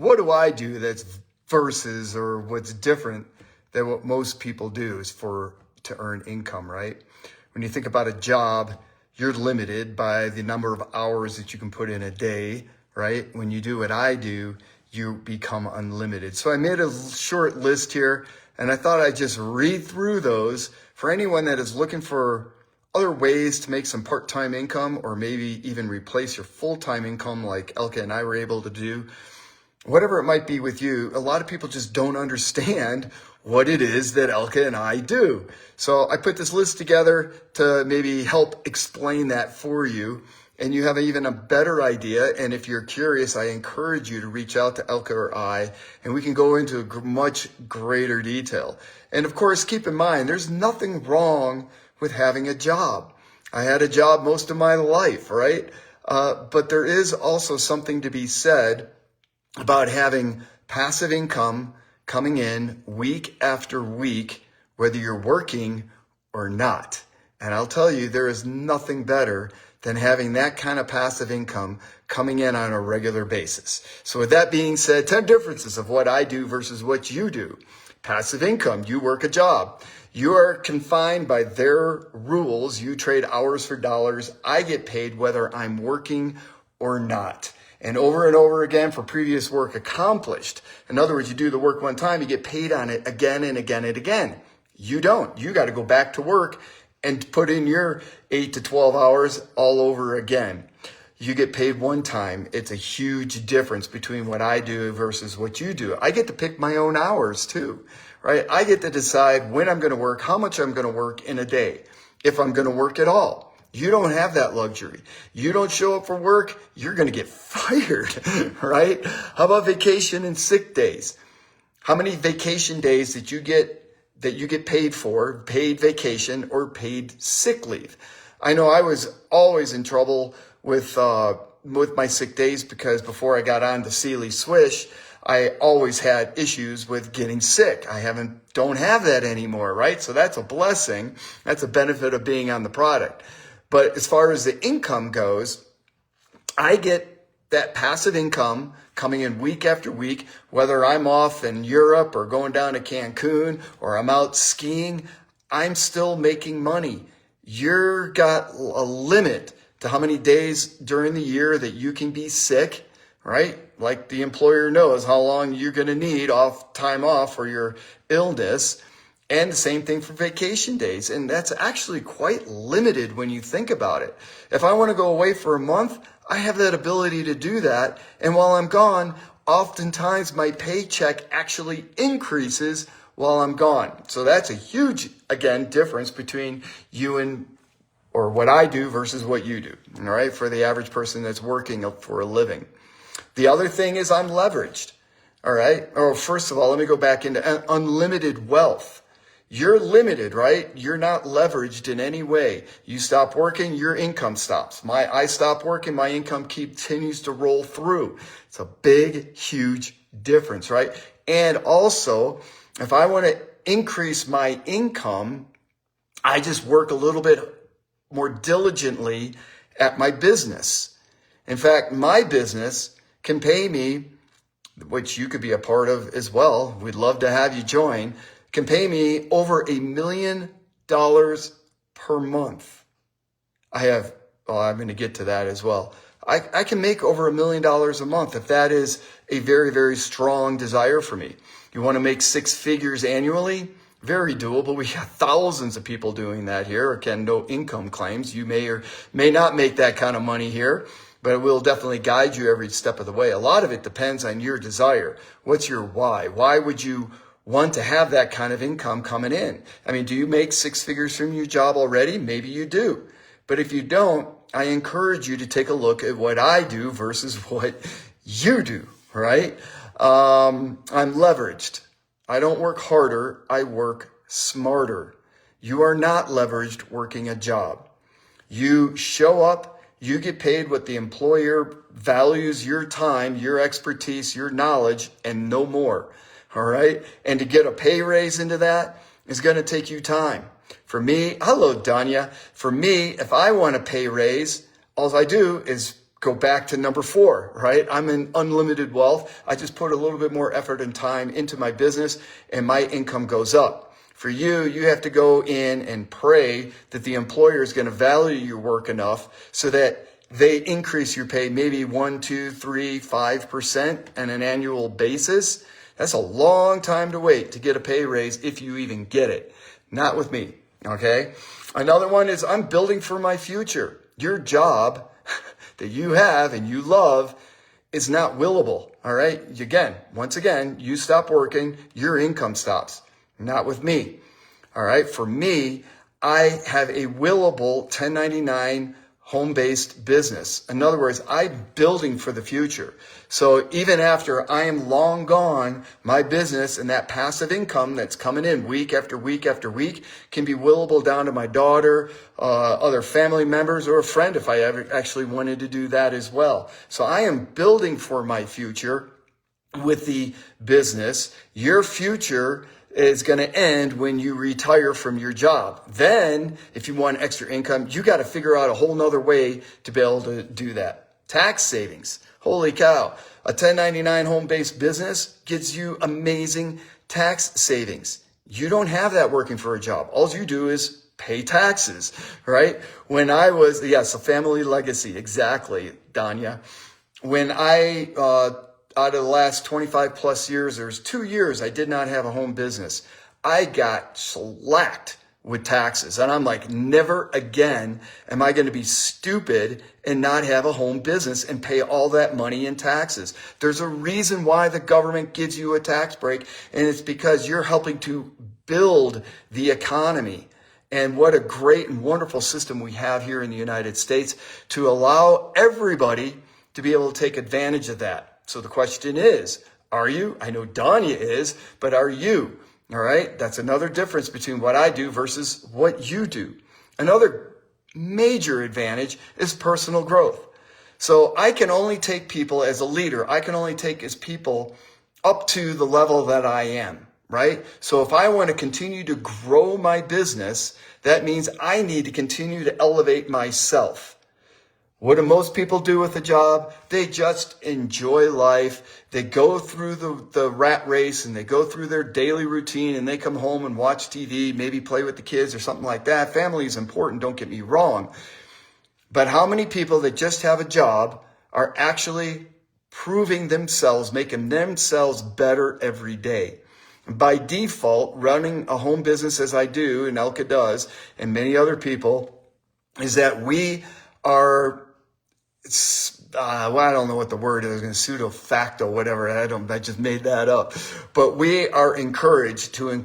what do I do that's versus or what's different than what most people do is to earn income, right? When you think about a job, you're limited by the number of hours that you can put in a day, right? When you do what I do, you become unlimited. So I made a short list here, and I thought I'd just read through those for anyone that is looking for other ways to make some part-time income, or maybe even replace your full-time income like Elka and I were able to do. Whatever it might be with you, a lot of people just don't understand what it is that Elka and I do. So I put this list together to maybe help explain that for you, and you have even a better idea. And if you're curious, I encourage you to reach out to Elka or I, and we can go into much greater detail. And of course, keep in mind, there's nothing wrong with having a job. I had a job most of my life, right? But there is also something to be said about having passive income coming in week after week, whether you're working or not. And I'll tell you, there is nothing better than having that kind of passive income coming in on a regular basis. So with that being said, 10 differences of what I do versus what you do. Passive income, you work a job. You are confined by their rules. You trade hours for dollars. I get paid whether I'm working or not. And over again for previous work accomplished. In other words, you do the work one time, you get paid on it again and again and again. You don't. You got to go back to work and put in your 8 to 12 hours all over again. You get paid one time. It's a huge difference between what I do versus what you do. I get to pick my own hours too, right? I get to decide when I'm going to work, how much I'm going to work in a day, if I'm going to work at all. You don't have that luxury. You don't show up for work, you're going to get fired, right? How about vacation and sick days? How many vacation days that you get paid for, paid vacation or paid sick leave? I know I was always in trouble with my sick days because before I got on to Sealy Swish, I always had issues with getting sick. Don't have that anymore, right? So that's a blessing. That's a benefit of being on the product. But as far as the income goes, I get that passive income coming in week after week, whether I'm off in Europe or going down to Cancun or I'm out skiing, I'm still making money. You've got a limit to how many days during the year that you can be sick, right? Like the employer knows how long you're going to need time off for your illness. And the same thing for vacation days. And that's actually quite limited when you think about it. If I want to go away for a month, I have that ability to do that. And while I'm gone, oftentimes my paycheck actually increases while I'm gone. So that's a huge, again, difference between you or what I do versus what you do, all right, for the average person that's working for a living. The other thing is I'm leveraged, all right? Or first of all, let me go back into unlimited wealth. You're limited, right? You're not leveraged in any way. You stop working, your income stops. I stop working, my income continues to roll through. It's a big, huge difference, right? And also, if I want to increase my income, I just work a little bit more diligently at my business. In fact, my business can pay me, which you could be a part of as well. We'd love to have you join. Can pay me over $1 million per month. I'm going to get to that as well. I can make over $1 million a month if that is a very, very strong desire for me. You want to make 6 figures annually? Very doable. We have thousands of people doing that here. Again, no income claims. You may or may not make that kind of money here, but it will definitely guide you every step of the way. A lot of it depends on your desire. What's your why? Why would you want to have that kind of income coming in? I mean, do you make 6 figures from your job already? Maybe you do. But if you don't, I encourage you to take a look at what I do versus what you do, right? I'm leveraged. I don't work harder. I work smarter. You are not leveraged working a job. You show up, you get paid what the employer values your time, your expertise, your knowledge, and no more. All right. And to get a pay raise into that is going to take you time. For me, hello, Danya. For me, if I want a pay raise, all I do is go back to number 4, right? I'm in unlimited wealth. I just put a little bit more effort and time into my business and my income goes up. For you, you have to go in and pray that the employer is going to value your work enough so that they increase your pay maybe 1, 2, 3, 5% on an annual basis. That's a long time to wait to get a pay raise if you even get it. Not with me, okay? Another one is I'm building for my future. Your job that you have and you love is not willable, all right? Once again, you stop working, your income stops. Not with me, all right? For me, I have a willable 1099 home-based business. In other words, I'm building for the future. So even after I am long gone, my business and that passive income that's coming in week after week after week can be willable down to my daughter, other family members, or a friend if I ever actually wanted to do that as well. So I am building for my future with the business. Your future is going to end when you retire from your job. Then, if you want extra income, you got to figure out a whole nother way to be able to do that. Tax savings. Holy cow. A 1099 home-based business gives you amazing tax savings. You don't have that working for a job. All you do is pay taxes, right? When I was, yes, a family legacy. Exactly, Danya. When out of the last 25 plus years, there's 2 years I did not have a home business. I got slacked with taxes. And I'm like, never again am I going to be stupid and not have a home business and pay all that money in taxes. There's a reason why the government gives you a tax break, and it's because you're helping to build the economy. And what a great and wonderful system we have here in the United States to allow everybody to be able to take advantage of that. So the question is, are you? I know Danya is, but are you? All right. That's another difference between what I do versus what you do. Another major advantage is personal growth. So I can only take people as a leader. I can only take as people up to the level that I am, right? So if I want to continue to grow my business, that means I need to continue to elevate myself. What do most people do with a job? They just enjoy life. They go through the rat race and they go through their daily routine and they come home and watch TV, maybe play with the kids or something like that. Family is important, don't get me wrong. But how many people that just have a job are actually proving themselves, making themselves better every day? By default, running a home business as I do and Elka does and many other people is that we are I don't know what the word is, pseudo facto, whatever. I just made that up. But we are encouraged to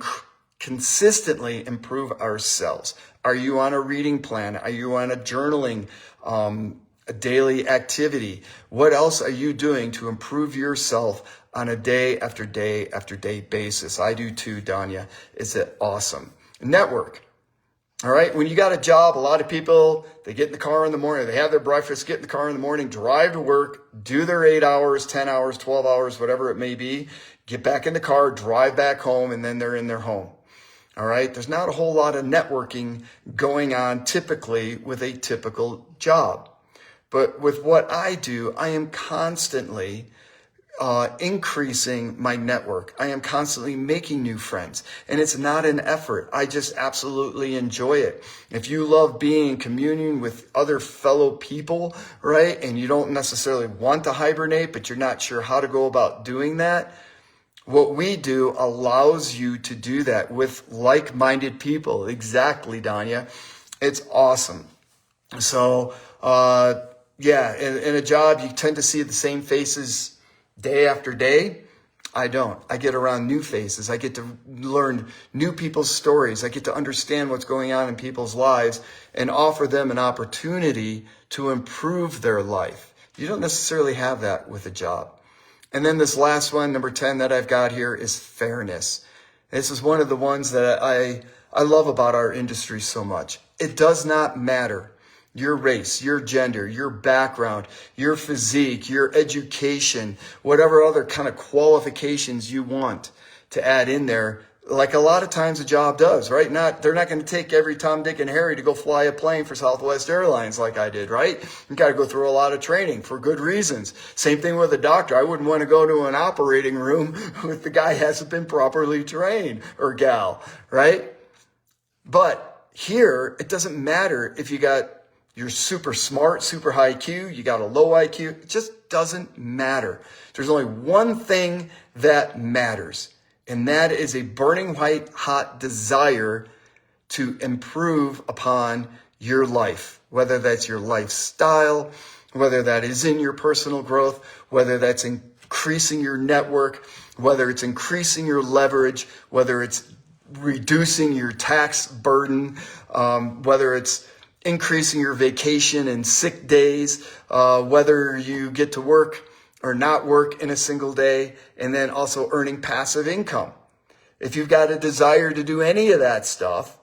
consistently improve ourselves. Are you on a reading plan? Are you on a journaling, a daily activity? What else are you doing to improve yourself on a day after day after day basis? I do too, Danya. Is it awesome? Network. All right. When you got a job, a lot of people, they get in the car in the morning, they have their breakfast, get in the car in the morning, drive to work, do their 8 hours, 10 hours, 12 hours, whatever it may be, get back in the car, drive back home, and then they're in their home. All right. There's not a whole lot of networking going on typically with a typical job. But with what I do, I am constantly increasing my network. I am constantly making new friends, and it's not an effort. I just absolutely enjoy it. If you love being in communion with other fellow people, right, and you don't necessarily want to hibernate, but you're not sure how to go about doing that, what we do allows you to do that with like-minded people. Exactly, Danya. It's awesome. So, in a job, you tend to see the same faces day after day. I don't. I get around new faces. I get to learn new people's stories. I get to understand what's going on in people's lives and offer them an opportunity to improve their life. You don't necessarily have that with a job. And then this last one, number 10 that I've got here is fairness. This is one of the ones that I love about our industry so much. It does not matter your race, your gender, your background, your physique, your education, whatever other kind of qualifications you want to add in there. like a lot of times a job does, right? They're not going to take every Tom, Dick, and Harry to go fly a plane for Southwest Airlines like I did, right? You got to go through a lot of training for good reasons. Same thing with a doctor. I wouldn't want to go to an operating room if the guy hasn't been properly trained, or gal, right? But here, it doesn't matter if you're super smart, super high IQ, you got a low IQ. It just doesn't matter. There's only one thing that matters. And that is a burning white hot desire to improve upon your life, whether that's your lifestyle, whether that is in your personal growth, whether that's increasing your network, whether it's increasing your leverage, whether it's reducing your tax burden, whether it's increasing your vacation and sick days, whether you get to work or not work in a single day, and then also earning passive income. If you've got a desire to do any of that stuff,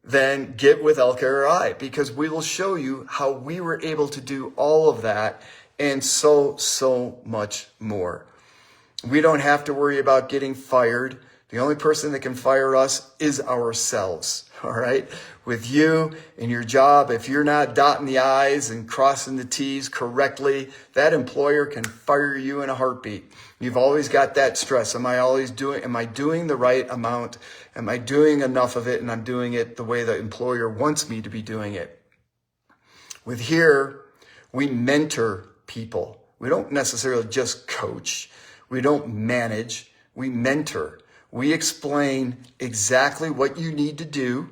then get with Elka or I, because we will show you how we were able to do all of that and so much more. We don't have to worry about getting fired. The only person that can fire us is ourselves, all right? With you and your job, if you're not dotting the I's and crossing the T's correctly, that employer can fire you in a heartbeat. You've always got that stress. Am I doing the right amount? Am I doing enough of it? And I'm doing it the way the employer wants me to be doing it. With here, we mentor people. We don't necessarily just coach. We don't manage. We mentor. We explain exactly what you need to do,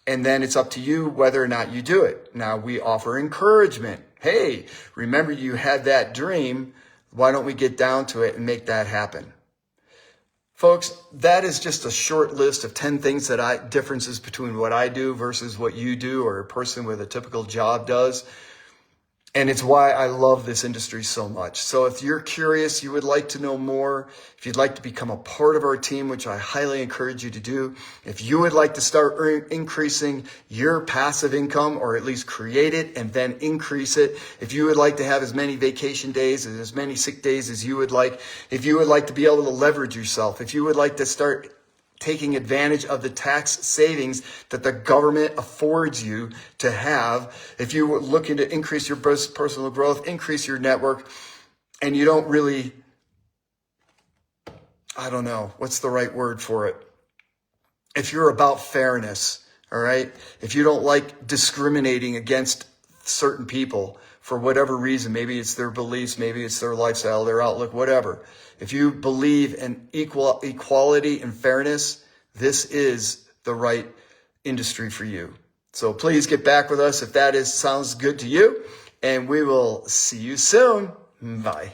and then it's up to you whether or not you do it. Now, we offer encouragement. Hey, remember you had that dream. Why don't we get down to it and make that happen? Folks, that is just a short list of 10 things differences between what I do versus what you do or a person with a typical job does. And it's why I love this industry so much. So if you're curious, you would like to know more, if you'd like to become a part of our team, which I highly encourage you to do, if you would like to start increasing your passive income, or at least create it and then increase it, if you would like to have as many vacation days and as many sick days as you would like, if you would like to be able to leverage yourself, if you would like to start taking advantage of the tax savings that the government affords you to have, if you were looking to increase your personal growth, increase your network, and you don't really, I don't know, what's the right word for it? If you're about fairness, all right? If you don't like discriminating against certain people for whatever reason, maybe it's their beliefs, maybe it's their lifestyle, their outlook, whatever. If you believe in equality and fairness, this is the right industry for you. So please get back with us if that sounds good to you, and we will see you soon. Bye.